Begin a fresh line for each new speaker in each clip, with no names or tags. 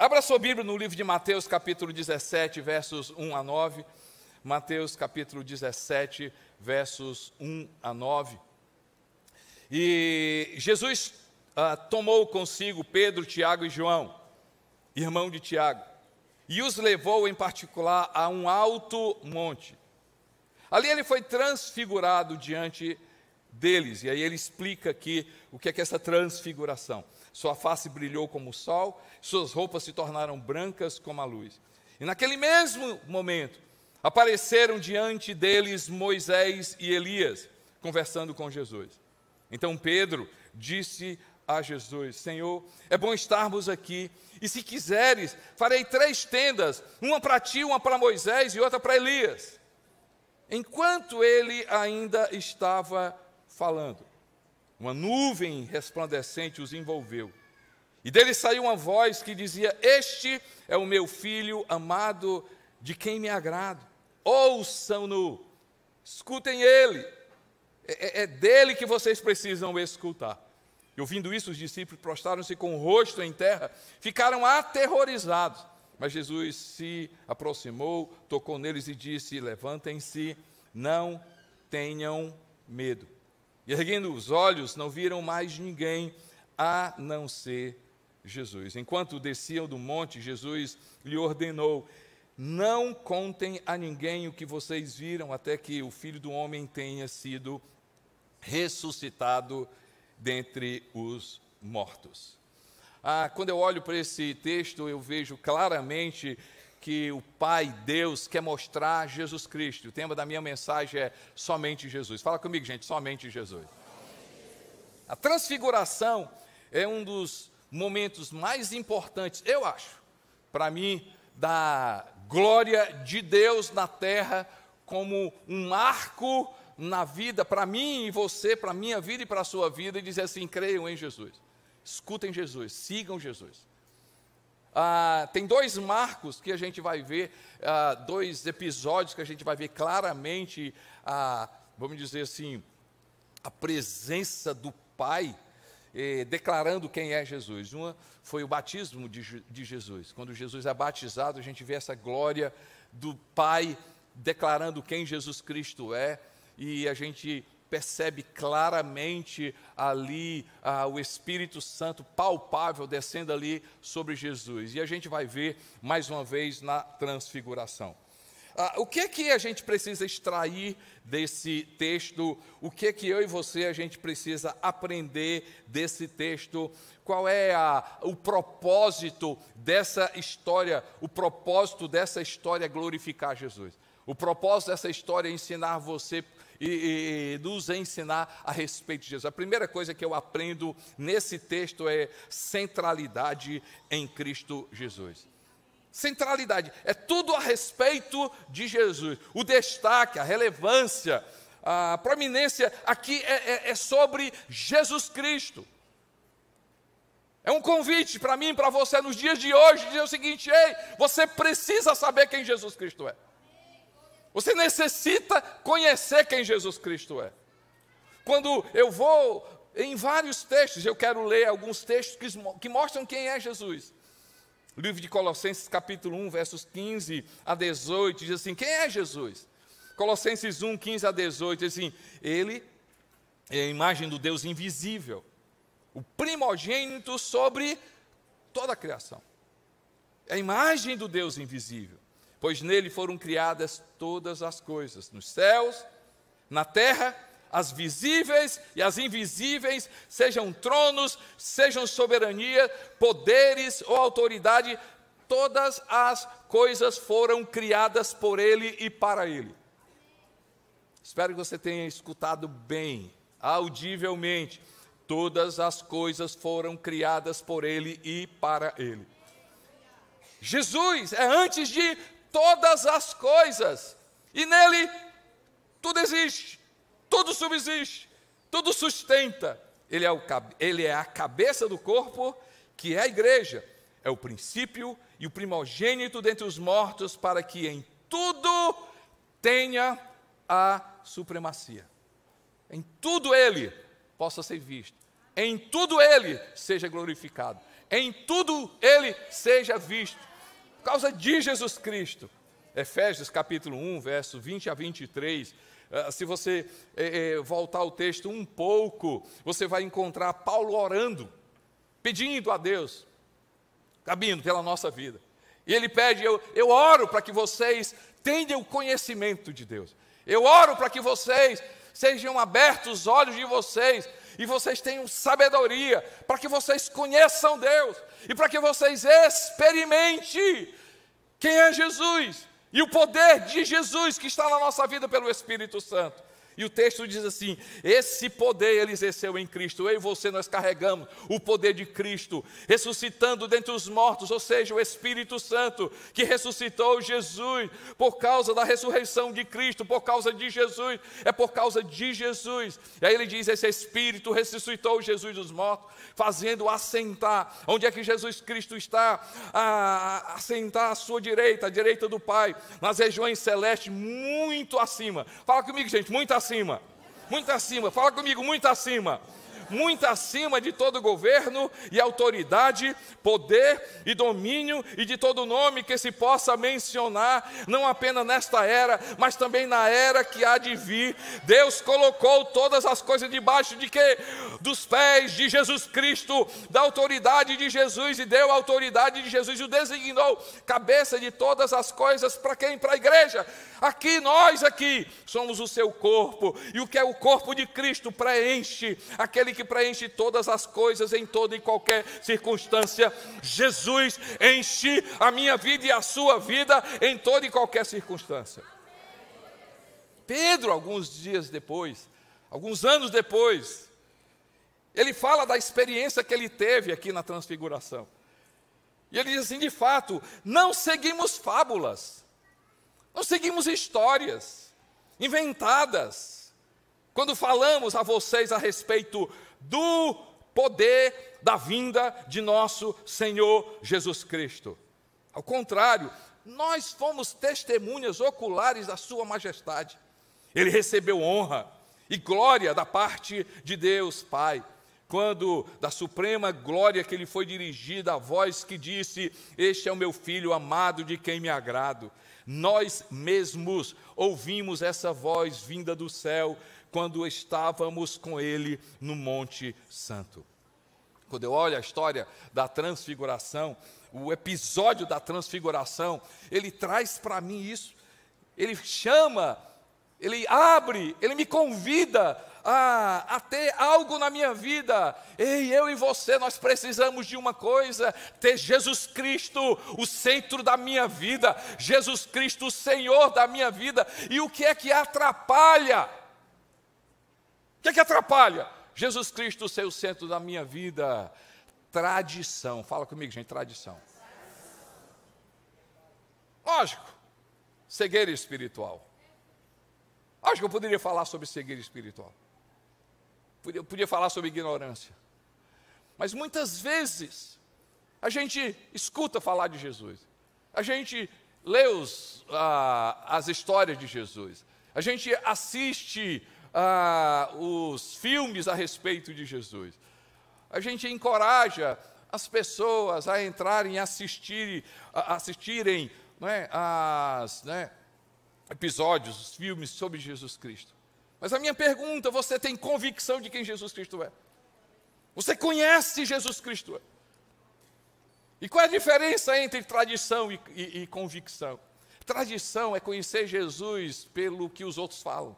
Abra sua Bíblia no livro de Mateus, capítulo 17, versos 1 a 9. Mateus, capítulo 17, versos 1 a 9. E Jesus tomou consigo Pedro, Tiago e João, irmão de Tiago, e os levou em particular a um alto monte. Ali ele foi transfigurado diante deles, e aí ele explica aqui o que é essa transfiguração. Sua face brilhou como o sol, suas roupas se tornaram brancas como a luz. E naquele mesmo momento, apareceram diante deles Moisés e Elias, conversando com Jesus. Então Pedro disse a Jesus: Senhor, é bom estarmos aqui, e se quiseres, farei 3 tendas, uma para ti, uma para Moisés e outra para Elias. Enquanto ele ainda estava falando, uma nuvem resplandecente os envolveu, e dele saiu uma voz que dizia: Este é o meu filho amado, de quem me agrado. Ouçam-no, escutem ele, é dele que vocês precisam escutar. E ouvindo isso, os discípulos prostraram-se com o rosto em terra, ficaram aterrorizados. Mas Jesus se aproximou, tocou neles e disse: Levantem-se, não tenham medo. E erguendo os olhos, não viram mais ninguém, a não ser Jesus. Enquanto desciam do monte, Jesus lhe ordenou: Não contem a ninguém o que vocês viram, até que o Filho do Homem tenha sido ressuscitado dentre os mortos. Quando eu olho para esse texto, eu vejo claramente que o Pai, Deus, quer mostrar Jesus Cristo. O tema da minha mensagem é somente Jesus. Fala comigo, gente, somente Jesus. A transfiguração é um dos momentos mais importantes, eu acho, para mim, da glória de Deus na terra, como um marco na vida, para mim e você, para a minha vida e para a sua vida, e dizer assim: creiam em Jesus, escutem Jesus, sigam Jesus. Tem 2 marcos que a gente vai ver, 2 episódios que a gente vai ver claramente, vamos dizer assim, a presença do Pai, declarando quem é Jesus. Uma foi o batismo de Jesus. Quando Jesus é batizado, a gente vê essa glória do Pai declarando quem Jesus Cristo é, e a gente percebe claramente ali o Espírito Santo palpável descendo ali sobre Jesus. E a gente vai ver mais uma vez na transfiguração. O que é que a gente precisa extrair desse texto? O que é que eu e você a gente precisa aprender desse texto? Qual é o propósito dessa história? O propósito dessa história é glorificar Jesus. O propósito dessa história é ensinar você e nos ensinar a respeito de Jesus. A primeira coisa que eu aprendo nesse texto é centralidade em Cristo Jesus. Centralidade, é tudo a respeito de Jesus. O destaque, a relevância, a proeminência aqui é sobre Jesus Cristo. É um convite para mim e para você nos dias de hoje, dizer o seguinte: ei, você precisa saber quem Jesus Cristo é. Você necessita conhecer quem Jesus Cristo é. Quando eu vou em vários textos, eu quero ler alguns textos que mostram quem é Jesus. O livro de Colossenses, capítulo 1, versos 15 a 18, diz assim: quem é Jesus? Colossenses 1, 15 a 18, diz assim: ele é a imagem do Deus invisível, o primogênito sobre toda a criação. É a imagem do Deus invisível, pois nele foram criadas todas as coisas, nos céus, na terra, as visíveis e as invisíveis, sejam tronos, sejam soberania, poderes ou autoridade, todas as coisas foram criadas por ele e para ele. Espero que você tenha escutado bem, audivelmente. Todas as coisas foram criadas por ele e para ele. Jesus é antes de todas as coisas, e nele tudo existe, tudo subsiste, tudo sustenta. Ele é a cabeça do corpo, que é a igreja, é o princípio e o primogênito dentre os mortos, para que em tudo tenha a supremacia. Em tudo ele possa ser visto, em tudo ele seja glorificado. em tudo ele seja visto. Por causa de Jesus Cristo. Efésios capítulo 1, verso 20 a 23. Se você voltar ao texto um pouco, você vai encontrar Paulo orando, pedindo a Deus, cabendo pela nossa vida. E ele pede, eu oro para que vocês tenham conhecimento de Deus. Eu oro para que vocês sejam abertos os olhos de vocês e vocês tenham sabedoria, para que vocês conheçam Deus e para que vocês experimentem quem é Jesus e o poder de Jesus que está na nossa vida pelo Espírito Santo. E o texto diz assim, esse poder ele exerceu em Cristo. Eu e você, nós carregamos o poder de Cristo, ressuscitando dentre os mortos, ou seja, o Espírito Santo, que ressuscitou Jesus, por causa da ressurreição de Cristo, por causa de Jesus, é por causa de Jesus. E aí ele diz, esse Espírito ressuscitou Jesus dos mortos, fazendo assentar, onde é que Jesus Cristo está? Assentar à sua direita, à direita do Pai, nas regiões celestes, muito acima. Fala comigo, gente, muito acima. Muito acima, fala comigo, muito acima de todo governo e autoridade, poder e domínio e de todo nome que se possa mencionar, não apenas nesta era, mas também na era que há de vir. Deus colocou todas as coisas debaixo de quê? Dos pés de Jesus Cristo, da autoridade de Jesus, e deu a autoridade de Jesus e o designou cabeça de todas as coisas. Para quem? Para a igreja. Aqui, nós aqui, somos o seu corpo, e o que é o corpo de Cristo preenche, aquele que preenche todas as coisas em toda e qualquer circunstância. Jesus enche a minha vida e a sua vida em toda e qualquer circunstância. Pedro, alguns dias depois, alguns anos depois, ele fala da experiência que ele teve aqui na Transfiguração. E ele diz assim, de fato, não seguimos fábulas, não seguimos histórias inventadas, quando falamos a vocês a respeito do poder da vinda de nosso Senhor Jesus Cristo. Ao contrário, nós fomos testemunhas oculares da sua majestade. Ele recebeu honra e glória da parte de Deus Pai, quando da suprema glória que lhe foi dirigida a voz que disse, este é o meu filho amado de quem me agrado. Nós mesmos ouvimos essa voz vinda do céu quando estávamos com ele no Monte Santo. Quando eu olho a história da transfiguração, o episódio da transfiguração, ele traz para mim isso. Ele chama, ele abre, ele me convida a ter algo na minha vida. Ei, eu e você, nós precisamos de uma coisa, ter Jesus Cristo, o centro da minha vida, Jesus Cristo, o Senhor da minha vida. E o que é que atrapalha? O que é que atrapalha? Jesus Cristo ser o centro da minha vida. Tradição, fala comigo, gente, tradição. Lógico, cegueira espiritual. Lógico que eu poderia falar sobre cegueira espiritual. Podia falar sobre ignorância. Mas muitas vezes a gente escuta falar de Jesus. A gente lê as histórias de Jesus. A gente assiste os filmes a respeito de Jesus. A gente encoraja as pessoas a entrarem e assistirem episódios, os filmes sobre Jesus Cristo. Mas a minha pergunta, você tem convicção de quem Jesus Cristo é? Você conhece Jesus Cristo? E qual é a diferença entre tradição e convicção? Tradição é conhecer Jesus pelo que os outros falam.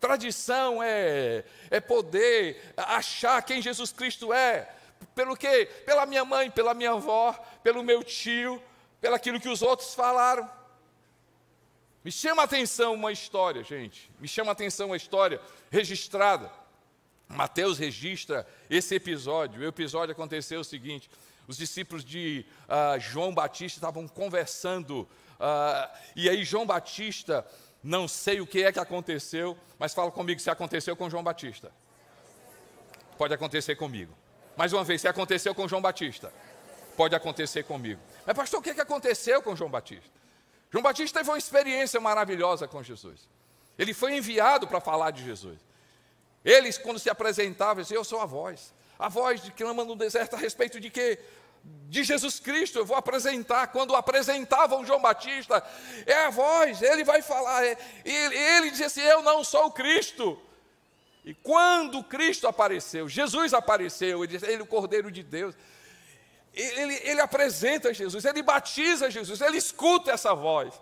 Tradição é poder achar quem Jesus Cristo é. Pelo quê? Pela minha mãe, pela minha avó, pelo meu tio, pelo aquilo que os outros falaram. Me chama a atenção uma história, gente. Me chama a atenção uma história registrada. Mateus registra esse episódio. O episódio aconteceu o seguinte. Os discípulos de João Batista estavam conversando. E aí João Batista, não sei o que é que aconteceu, mas fala comigo se aconteceu com João Batista. Pode acontecer comigo. Mais uma vez, se aconteceu com João Batista, pode acontecer comigo. Mas pastor, o que aconteceu com João Batista? João Batista teve uma experiência maravilhosa com Jesus. Ele foi enviado para falar de Jesus. Eles, quando se apresentavam, diziam, eu sou a voz A voz que clama no deserto a respeito de quê? De Jesus Cristo. Eu vou apresentar. Quando apresentavam João Batista, é a voz, ele vai falar. Ele dizia assim: eu não sou o Cristo. E quando Cristo apareceu, Jesus apareceu, ele o Cordeiro de Deus, ele apresenta Jesus, ele batiza Jesus, ele escuta essa voz,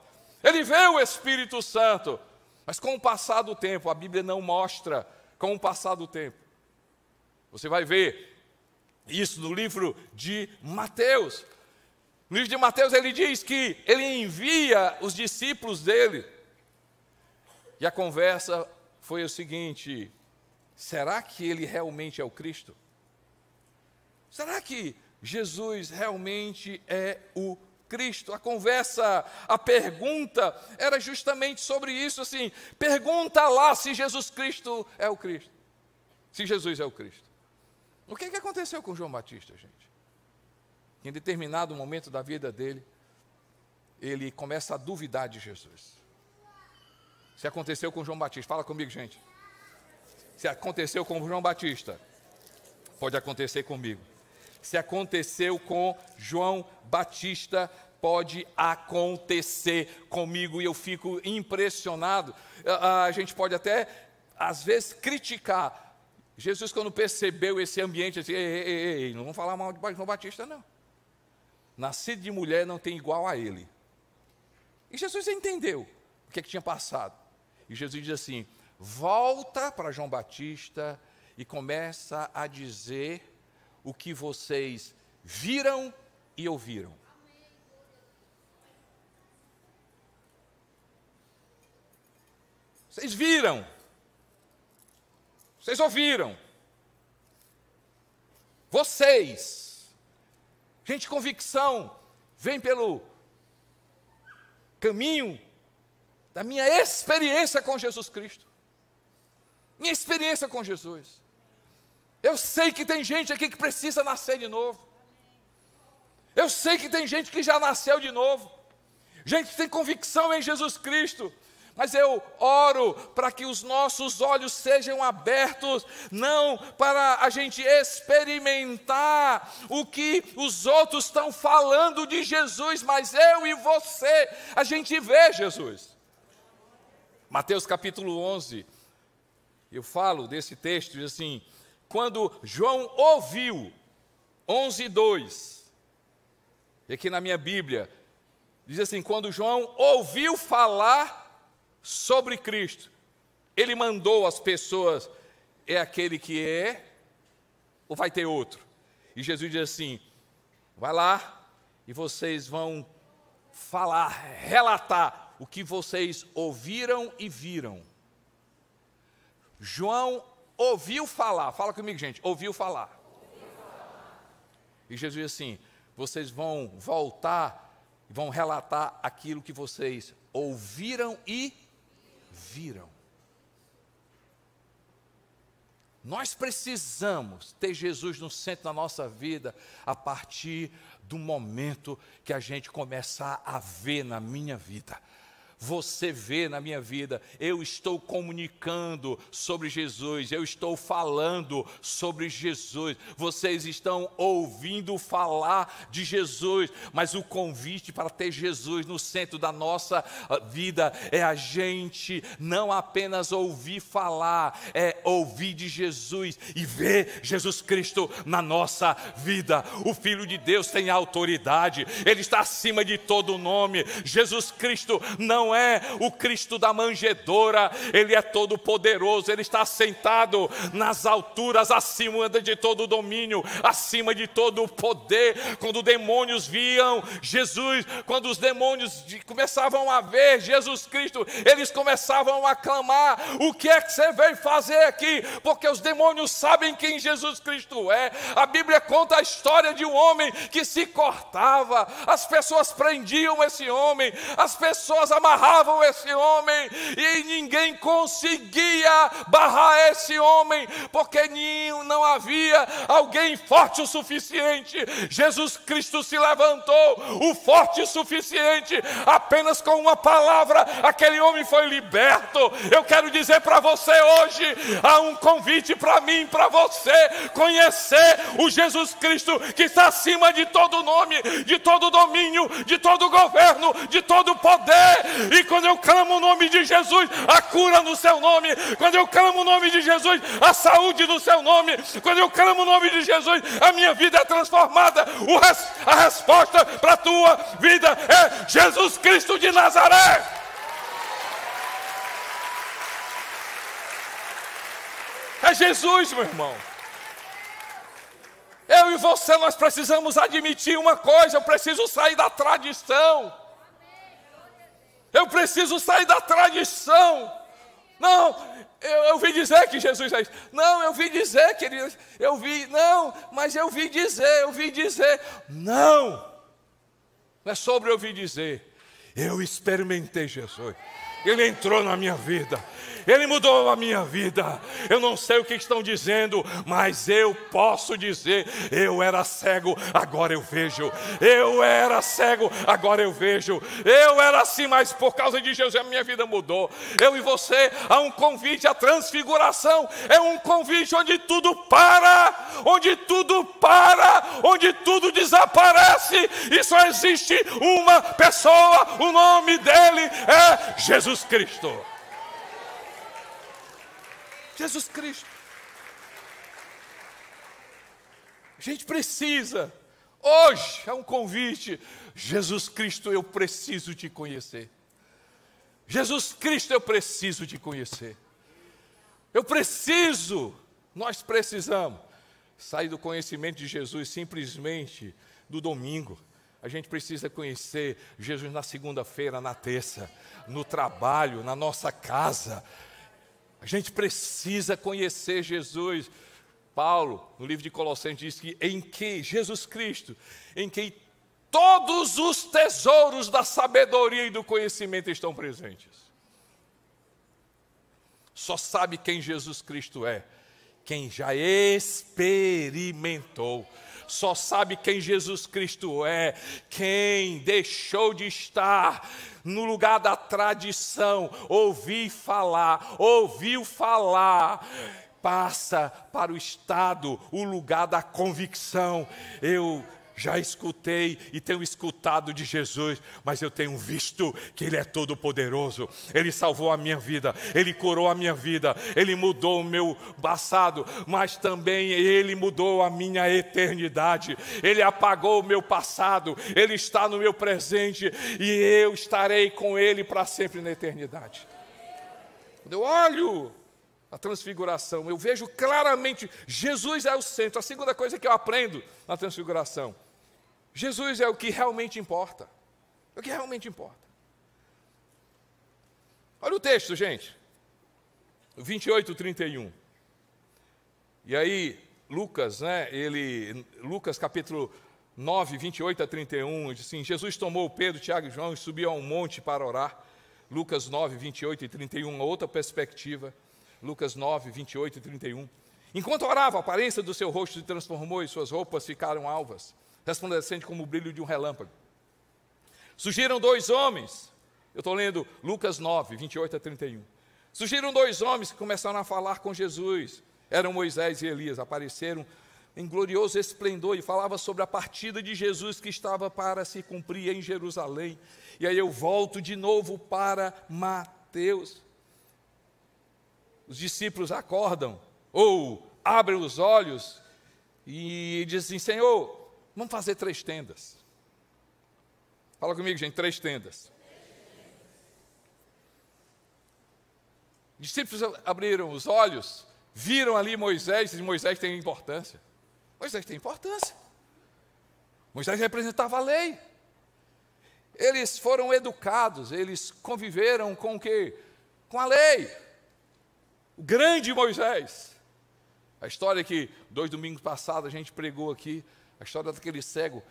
ele vê o Espírito Santo. Mas com o passar do tempo, a Bíblia não mostra com o passar do tempo. Você vai ver isso no livro de Mateus. No livro de Mateus ele diz que ele envia os discípulos dele. E a conversa foi o seguinte: será que ele realmente é o Cristo? Será que Jesus realmente é o Cristo? A conversa, a pergunta era justamente sobre isso, assim: pergunta lá se Jesus Cristo é o Cristo. Se Jesus é o Cristo. O que aconteceu com João Batista, gente? Em determinado momento da vida dele, ele começa a duvidar de Jesus. Se aconteceu com João Batista, fala comigo, gente. Se aconteceu com João Batista, pode acontecer comigo. Se aconteceu com João Batista, pode acontecer comigo. E eu fico impressionado. A gente pode até, às vezes, criticar. Jesus, quando percebeu esse ambiente, disse: ei, não vamos falar mal de João Batista, não. Nascido de mulher não tem igual a ele. E Jesus entendeu o que tinha passado. E Jesus diz assim: volta para João Batista e começa a dizer o que vocês viram e ouviram. Vocês viram, vocês ouviram, vocês, gente, convicção vem pelo caminho da minha experiência com Jesus Cristo, minha experiência com Jesus. Eu sei que tem gente aqui que precisa nascer de novo, eu sei que tem gente que já nasceu de novo, gente que tem convicção em Jesus Cristo. Mas eu oro para que os nossos olhos sejam abertos, não para a gente experimentar o que os outros estão falando de Jesus, mas eu e você, a gente vê Jesus. Mateus capítulo 11, eu falo desse texto, diz assim: quando João ouviu, 11:2, e aqui na minha Bíblia, diz assim: quando João ouviu falar sobre Cristo, ele mandou as pessoas: é aquele que é, ou vai ter outro? E Jesus diz assim: vai lá e vocês vão falar, relatar o que vocês ouviram e viram. João ouviu falar, fala comigo, gente, ouviu falar. E Jesus diz assim: vocês vão voltar, vão relatar aquilo que vocês ouviram e viram. Nós precisamos ter Jesus no centro da nossa vida a partir do momento que a gente começar a ver na minha vida. Você vê na minha vida, eu estou comunicando sobre Jesus, eu estou falando sobre Jesus, vocês estão ouvindo falar de Jesus, mas o convite para ter Jesus no centro da nossa vida é a gente não apenas ouvir falar, é ouvir de Jesus e ver Jesus Cristo na nossa vida. O Filho de Deus tem autoridade, Ele está acima de todo nome. Jesus Cristo não é o Cristo da manjedoura, Ele é todo poderoso, Ele está sentado nas alturas, acima de todo domínio, acima de todo poder. Quando demônios viam Jesus, quando os demônios começavam a ver Jesus Cristo, eles começavam a clamar: o que é que você veio fazer aqui? Porque os demônios sabem quem Jesus Cristo é. A Bíblia conta a história de um homem que se cortava, as pessoas prendiam esse homem, as pessoas amarravam barravam esse homem, e ninguém conseguia barrar esse homem, porque não havia alguém forte o suficiente. Jesus Cristo se levantou, o forte o suficiente, apenas com uma palavra, aquele homem foi liberto. Eu quero dizer para você hoje, há um convite para mim, para você, conhecer o Jesus Cristo, que está acima de todo nome, de todo domínio, de todo governo, de todo poder. E quando eu clamo o nome de Jesus, a cura no seu nome. Quando eu clamo o nome de Jesus, a saúde no seu nome. Quando eu clamo o nome de Jesus, a minha vida é transformada. A resposta para a tua vida é Jesus Cristo de Nazaré. É Jesus, meu irmão. Eu e você, nós precisamos admitir uma coisa: eu preciso sair da tradição. Eu preciso sair da tradição. Não, eu ouvi dizer que Jesus é isso. Não, eu ouvi dizer que ele... mas eu ouvi dizer. Não é sobre ouvir dizer. Eu experimentei Jesus. Ele entrou na minha vida. Ele mudou a minha vida. Eu não sei o que estão dizendo, mas eu posso dizer: eu era cego, agora eu vejo. Eu era cego, agora eu vejo. Eu era assim, mas por causa de Jesus a minha vida mudou. Eu e você, há um convite à transfiguração. É um convite onde tudo para, onde tudo desaparece, e só existe uma pessoa. O nome dele é Jesus Cristo. Jesus Cristo. A gente precisa, hoje é um convite: Jesus Cristo, eu preciso te conhecer. Jesus Cristo, eu preciso te conhecer. Nós precisamos sair do conhecimento de Jesus simplesmente do domingo. A gente precisa conhecer Jesus na segunda-feira, na terça, no trabalho, na nossa casa. A gente precisa conhecer Jesus. Paulo, no livro de Colossenses, diz que em que Jesus Cristo, em que todos os tesouros da sabedoria e do conhecimento estão presentes. Só sabe quem Jesus Cristo é quem já experimentou. Só sabe quem Jesus Cristo é quem deixou de estar no lugar da tradição, ouviu falar, passa para o estado, o lugar da convicção. Eu já escutei e tenho escutado de Jesus, mas eu tenho visto que Ele é todo poderoso. Ele salvou a minha vida, Ele curou a minha vida, Ele mudou o meu passado, mas também Ele mudou a minha eternidade. Ele apagou o meu passado, Ele está no meu presente, e eu estarei com Ele para sempre na eternidade. Quando eu olho a transfiguração, eu vejo claramente, Jesus é o centro. A segunda coisa que eu aprendo na transfiguração: Jesus é o que realmente importa. É o que realmente importa. Olha o texto, gente. 28, 31. E aí, Lucas, Lucas capítulo 9, 28 a 31, diz assim: Jesus tomou Pedro, Tiago e João e subiu a um monte para orar. Lucas 9, 28 e 31, uma outra perspectiva. Lucas 9, 28 e 31. Enquanto orava, a aparência do seu rosto se transformou e suas roupas ficaram alvas, resplandecente como o brilho de um relâmpago. Surgiram dois homens. Eu estou lendo Lucas 9, 28 a 31. Surgiram dois homens que começaram a falar com Jesus. Eram Moisés e Elias. Apareceram em glorioso esplendor e falava sobre a partida de Jesus que estava para se cumprir em Jerusalém. E aí eu volto de novo para Mateus. Os discípulos acordam, ou abrem os olhos e dizem assim: Senhor, vamos fazer 3 tendas. Fala comigo, gente, 3 tendas. Os discípulos abriram os olhos, viram ali Moisés, e Moisés tem importância. Moisés tem importância. Moisés representava a lei. Eles foram educados, eles conviveram com o quê? Com a lei. O grande Moisés. A história que 2 domingos passados a gente pregou aqui, a história daquele cego.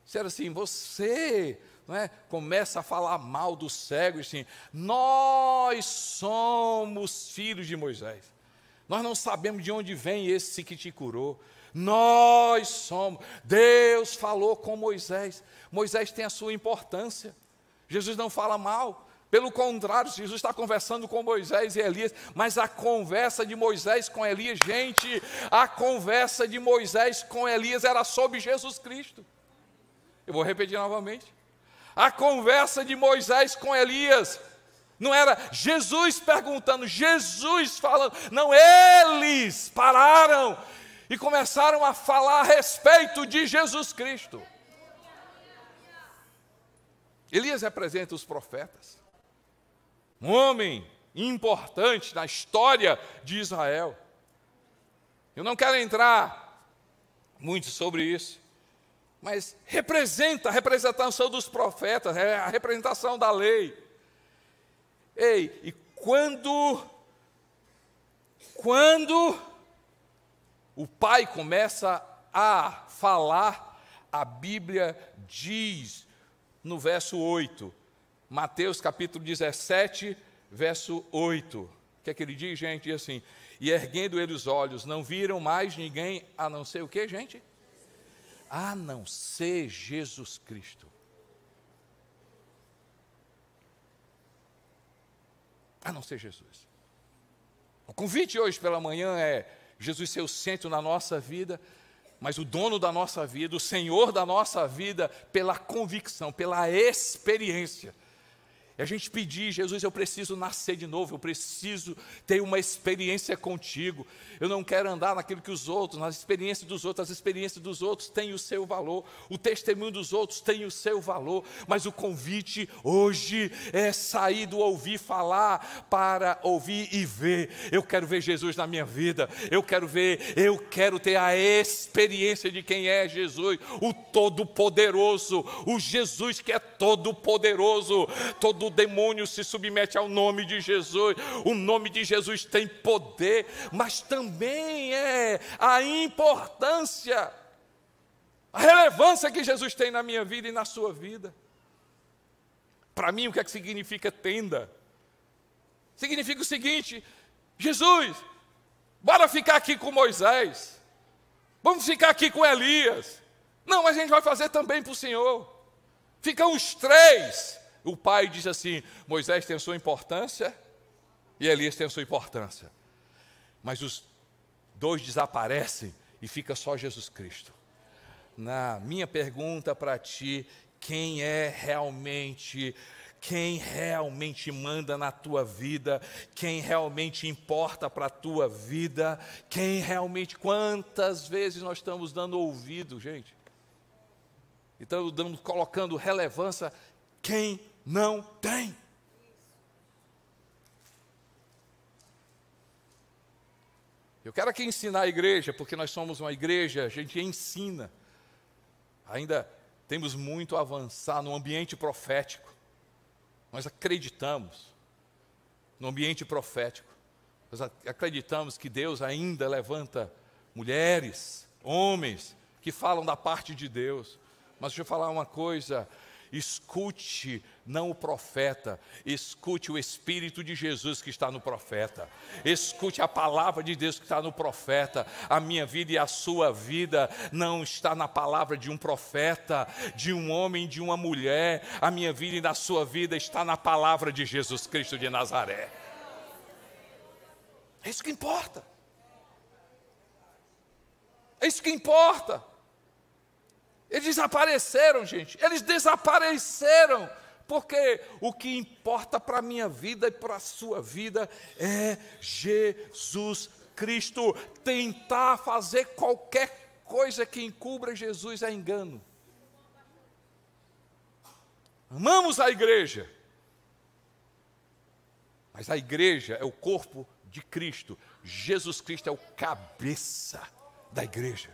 Disseram assim, você, não é, começa a falar mal do cego, assim, nós somos filhos de Moisés. Nós não sabemos de onde vem esse que te curou. Nós somos. Deus falou com Moisés. Moisés tem a sua importância. Jesus não fala mal. Pelo contrário, Jesus está conversando com Moisés e Elias, mas a conversa de Moisés com Elias, gente, a conversa de Moisés com Elias era sobre Jesus Cristo. Eu vou repetir novamente. A conversa de Moisés com Elias não era Jesus perguntando, Jesus falando. Não, eles pararam e começaram a falar a respeito de Jesus Cristo. Elias representa os profetas. Um homem importante na história de Israel. Eu não quero entrar muito sobre isso, mas representa a representação dos profetas, a representação da lei. Ei, e quando o pai começa a falar, a Bíblia diz no verso 8, Mateus capítulo 17, verso 8. O que é que ele diz, gente? Diz assim, e erguendo ele os olhos, não viram mais ninguém, a não ser o quê, gente? A não ser Jesus Cristo. A não ser Jesus. O convite hoje pela manhã é Jesus ser o centro na nossa vida, mas o dono da nossa vida, o Senhor da nossa vida, pela convicção, pela experiência. E a gente pedir, Jesus, eu preciso nascer de novo, eu preciso ter uma experiência contigo. Eu não quero andar naquilo que os outros, nas experiências dos outros. As experiências dos outros têm o seu valor, o testemunho dos outros tem o seu valor, mas o convite hoje é sair do ouvir falar para ouvir e ver. Eu quero ver Jesus na minha vida, eu quero ter a experiência de quem é Jesus, o Todo-Poderoso, o Jesus que é Todo-Poderoso. Todo demônio se submete ao nome de Jesus. O nome de Jesus tem poder, mas também é a importância, a relevância que Jesus tem na minha vida e na sua vida. Para mim, o que é que significa tenda? Significa o seguinte: Jesus, bora ficar aqui com Moisés, vamos ficar aqui com Elias. Não, mas a gente vai fazer também para o Senhor. Ficam os três. O pai diz assim, Moisés tem a sua importância e Elias tem a sua importância. Mas os dois desaparecem e fica só Jesus Cristo. Na minha pergunta para ti, quem realmente manda na tua vida, quem realmente importa para a tua vida, quantas vezes nós estamos dando ouvido, gente? Então, colocando relevância, quem não tem. Eu quero aqui ensinar a igreja, porque nós somos uma igreja, a gente ensina. Ainda temos muito a avançar no ambiente profético. Nós acreditamos no ambiente profético. Nós acreditamos que Deus ainda levanta mulheres, homens, que falam da parte de Deus. Mas deixa eu falar uma coisa. Escute não o profeta, escute o Espírito de Jesus que está no profeta, escute a palavra de Deus que está no profeta. A minha vida e a sua vida não está na palavra de um profeta, de um homem, de uma mulher. A minha vida e a sua vida está na palavra de Jesus Cristo de Nazaré. É isso que importa. É isso que importa. Eles desapareceram, gente. Eles desapareceram. Porque o que importa para a minha vida e para a sua vida é Jesus Cristo. Tentar fazer qualquer coisa que encubra Jesus é engano. Amamos a igreja. Mas a igreja é o corpo de Cristo. Jesus Cristo é o cabeça da igreja.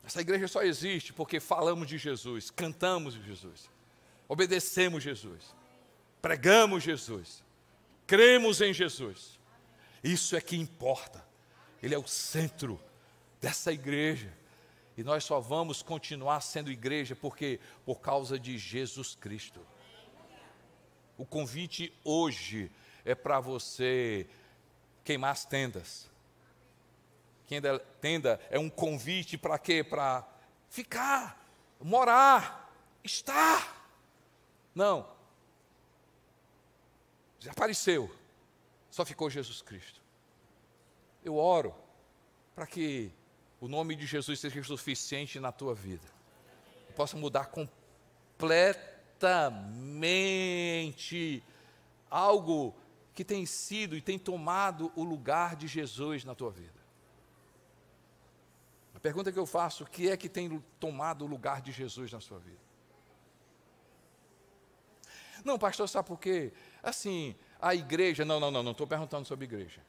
Essa igreja só existe porque falamos de Jesus, cantamos de Jesus, obedecemos Jesus, pregamos Jesus, cremos em Jesus. Isso é que importa. Ele é o centro dessa igreja. E nós só vamos continuar sendo igreja porque por causa de Jesus Cristo. O convite hoje é para você queimar as tendas. Tenda é um convite para quê? Para ficar, morar, estar. Não. Desapareceu. Só ficou Jesus Cristo. Eu oro para que o nome de Jesus seja suficiente na tua vida. Possa mudar completamente algo que tem sido e tem tomado o lugar de Jesus na tua vida. A pergunta que eu faço, o que é que tem tomado o lugar de Jesus na sua vida? Não, pastor, sabe por quê? Assim, a igreja, não estou perguntando sobre igreja.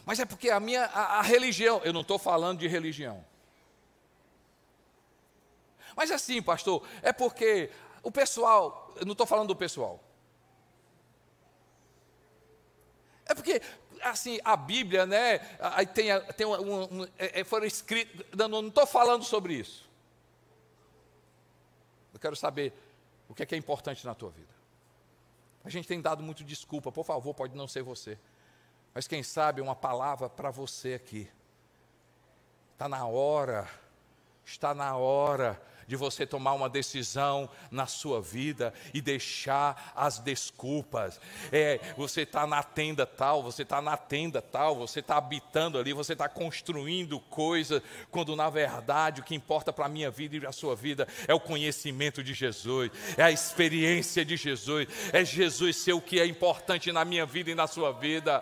Mas é porque a religião, eu não estou falando de religião. Mas assim, pastor, é porque o pessoal, eu não estou falando do pessoal. É porque, assim, a Bíblia, né, aí foram escritos, não estou falando sobre isso. Eu quero saber o que é importante na tua vida. A gente tem dado muito desculpa, por favor, pode não ser você. Mas quem sabe uma palavra para você aqui. Está na hora de você tomar uma decisão na sua vida e deixar as desculpas. Você está na tenda tal, você está habitando ali, você está construindo coisas, quando na verdade o que importa para a minha vida e para a sua vida é o conhecimento de Jesus, é a experiência de Jesus, é Jesus ser o que é importante na minha vida e na sua vida.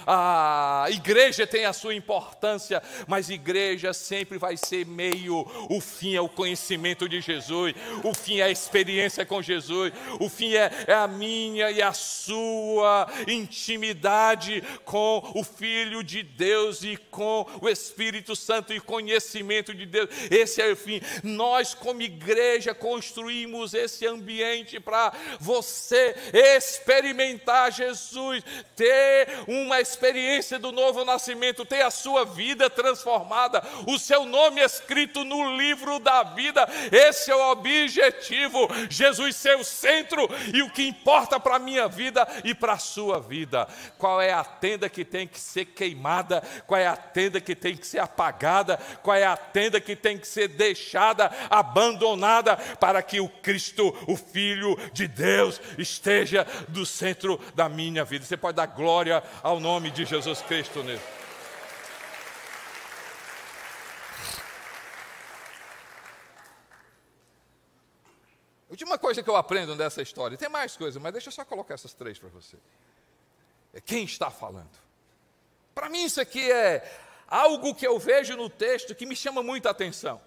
A igreja tem a sua importância, mas igreja sempre vai ser meio, o fim é o conhecimento de Jesus, o fim é a experiência com Jesus, o fim é a minha e a sua intimidade com o Filho de Deus e com o Espírito Santo e conhecimento de Deus. Esse é o fim. Nós como igreja construímos esse ambiente para você experimentar Jesus, ter uma experiência do novo nascimento, ter a sua vida transformada, o seu nome escrito no livro da vida. Esse é o objetivo, Jesus ser o centro e o que importa para a minha vida e para a sua vida. Qual é a tenda que tem que ser queimada? Qual é a tenda que tem que ser apagada? Qual é a tenda que tem que ser deixada, abandonada, para que o Cristo, o Filho de Deus, esteja no centro da minha vida? Você pode dar glória ao nome de Jesus Cristo nisso. A última coisa que eu aprendo dessa história, tem mais coisas, mas deixa eu só colocar essas três para você. É quem está falando. Para mim isso aqui é algo que eu vejo no texto que me chama muita atenção.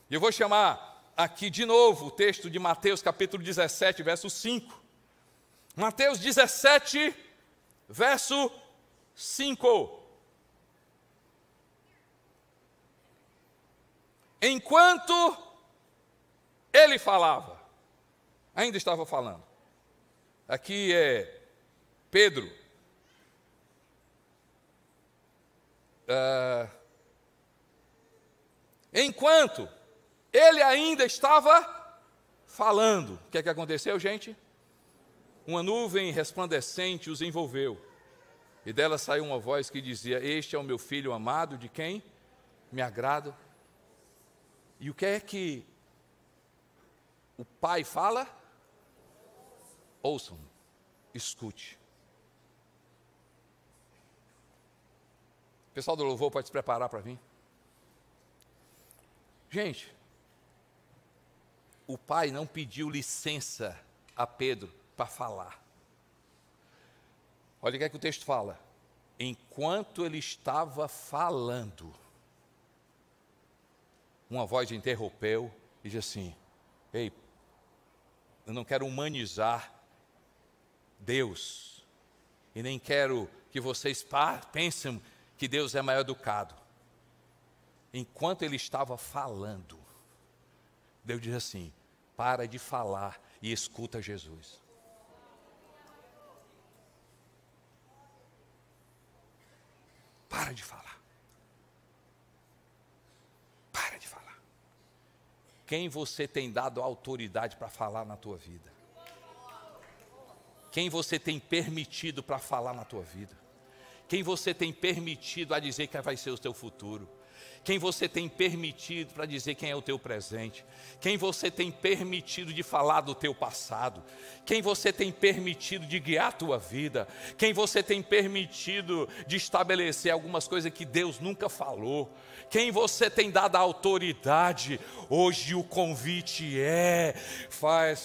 E eu vou chamar aqui de novo o texto de Mateus capítulo 17, verso 5. Mateus 17, verso 5. Enquanto ele falava, ainda estava falando. Aqui é Pedro. Enquanto ele ainda estava falando, o que é que aconteceu, gente? Uma nuvem resplandecente os envolveu, e dela saiu uma voz que dizia: este é o meu filho amado, de quem me agrado. E o que é que o Pai fala? Ouçam, escute. O pessoal do louvor pode se preparar para vir. Gente, o Pai não pediu licença a Pedro para falar. Olha o que é que o texto fala. Enquanto ele estava falando, uma voz interrompeu e disse assim: ei, eu não quero humanizar Deus, e nem quero que vocês pensem que Deus é mal educado. Enquanto ele estava falando, Deus diz assim: para de falar e escuta Jesus. Para de falar. quem você tem dado autoridade para falar na tua vida. Quem você tem permitido para falar na tua vida. Quem você tem permitido a dizer que vai ser o teu futuro. Quem você tem permitido para dizer quem é o teu presente. Quem você tem permitido de falar do teu passado. Quem você tem permitido de guiar a tua vida. Quem você tem permitido de estabelecer algumas coisas que Deus nunca falou. Quem você tem dado a autoridade. Hoje o convite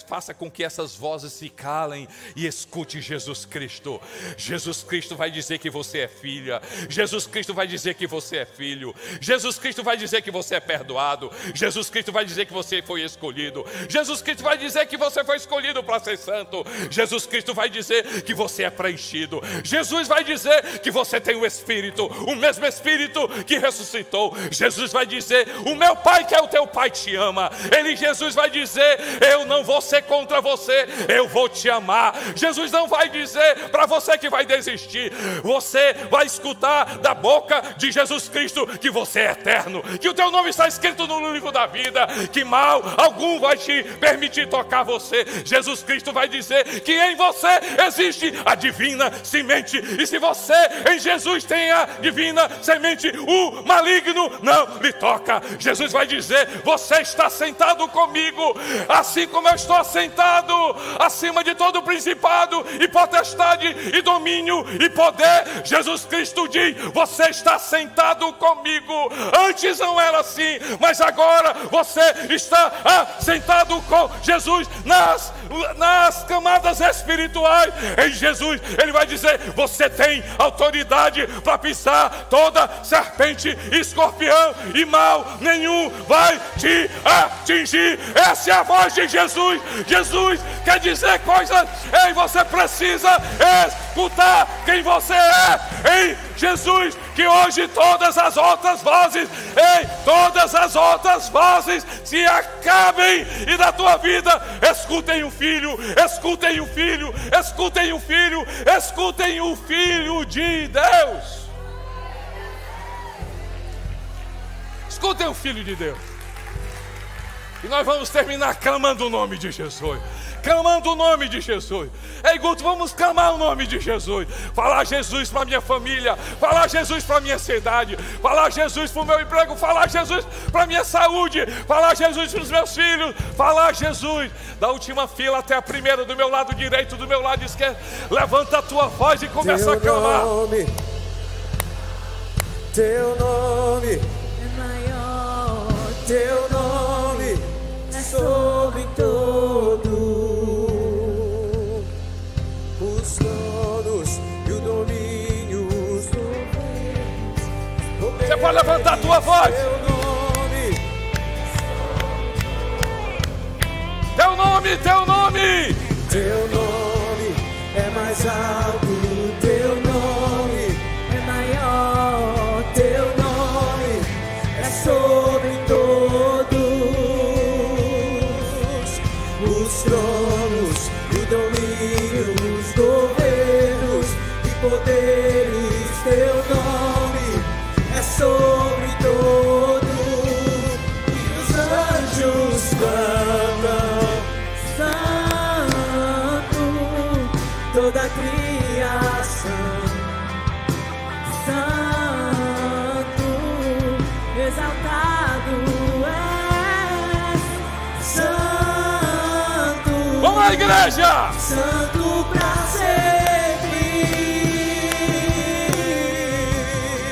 faça com que essas vozes se calem e escute Jesus Cristo. Jesus Cristo vai dizer que você é filha. Jesus Cristo vai dizer que você é filho. Jesus Cristo vai dizer que você é perdoado. Jesus Cristo vai dizer que você foi escolhido. Jesus Cristo vai dizer que você foi escolhido para ser santo. Jesus Cristo vai dizer que você é preenchido. Jesus vai dizer que você tem o Espírito, o mesmo Espírito que ressuscitou. Jesus vai dizer, o meu Pai que é o teu Pai te ama. Jesus vai dizer, eu não vou ser contra você, eu vou te amar. Jesus não vai dizer para você que vai desistir. Você vai escutar da boca de Jesus Cristo que você é eterno, que o teu nome está escrito no livro da vida, que mal algum vai te permitir tocar você. Jesus Cristo vai dizer que em você existe a divina semente, e se você em Jesus tem a divina semente, o maligno não lhe toca. Jesus vai dizer, você está sentado comigo, assim como eu estou sentado acima de todo principado e potestade e domínio e poder. Jesus Cristo diz, você está sentado comigo. Antes não era assim, mas agora você está sentado com Jesus nas camadas espirituais. Em Jesus, Ele vai dizer, você tem autoridade para pisar toda serpente, escorpião, e mal nenhum vai te atingir. Essa é a voz de Jesus. Jesus quer dizer coisas, e você precisa escutar quem você é em Jesus. Que hoje todas as outras vozes, se acabem, e da tua vida escutem o Filho, escutem o Filho, escutem o Filho, escutem o Filho de Deus. Escutem o Filho de Deus. E nós vamos terminar clamando o nome de Jesus. Clamando o nome de Jesus. Ei, Guto, vamos clamar o nome de Jesus. Falar Jesus para minha família. Falar Jesus para minha cidade. Falar Jesus para o meu emprego. Falar Jesus para minha saúde. Falar Jesus para os meus filhos. Falar Jesus da última fila até a primeira, do meu lado direito, do meu lado esquerdo. Levanta a tua voz e começa a clamar.
Teu nome é maior. Teu nome é sobre todo. Os tronos e o domínio, os governos.
Você pode levantar a tua voz. Teu nome, teu nome.
Teu nome é mais alto. Teu nome é maior. Teu nome é sobre todos. Os tronos e o domínio, os governos e poderes. Teu nome é sobre todos. E os anjos clamam, Santo, toda a criação. Santo, exaltado és. Santo,
vamos lá, igreja!
Santo pra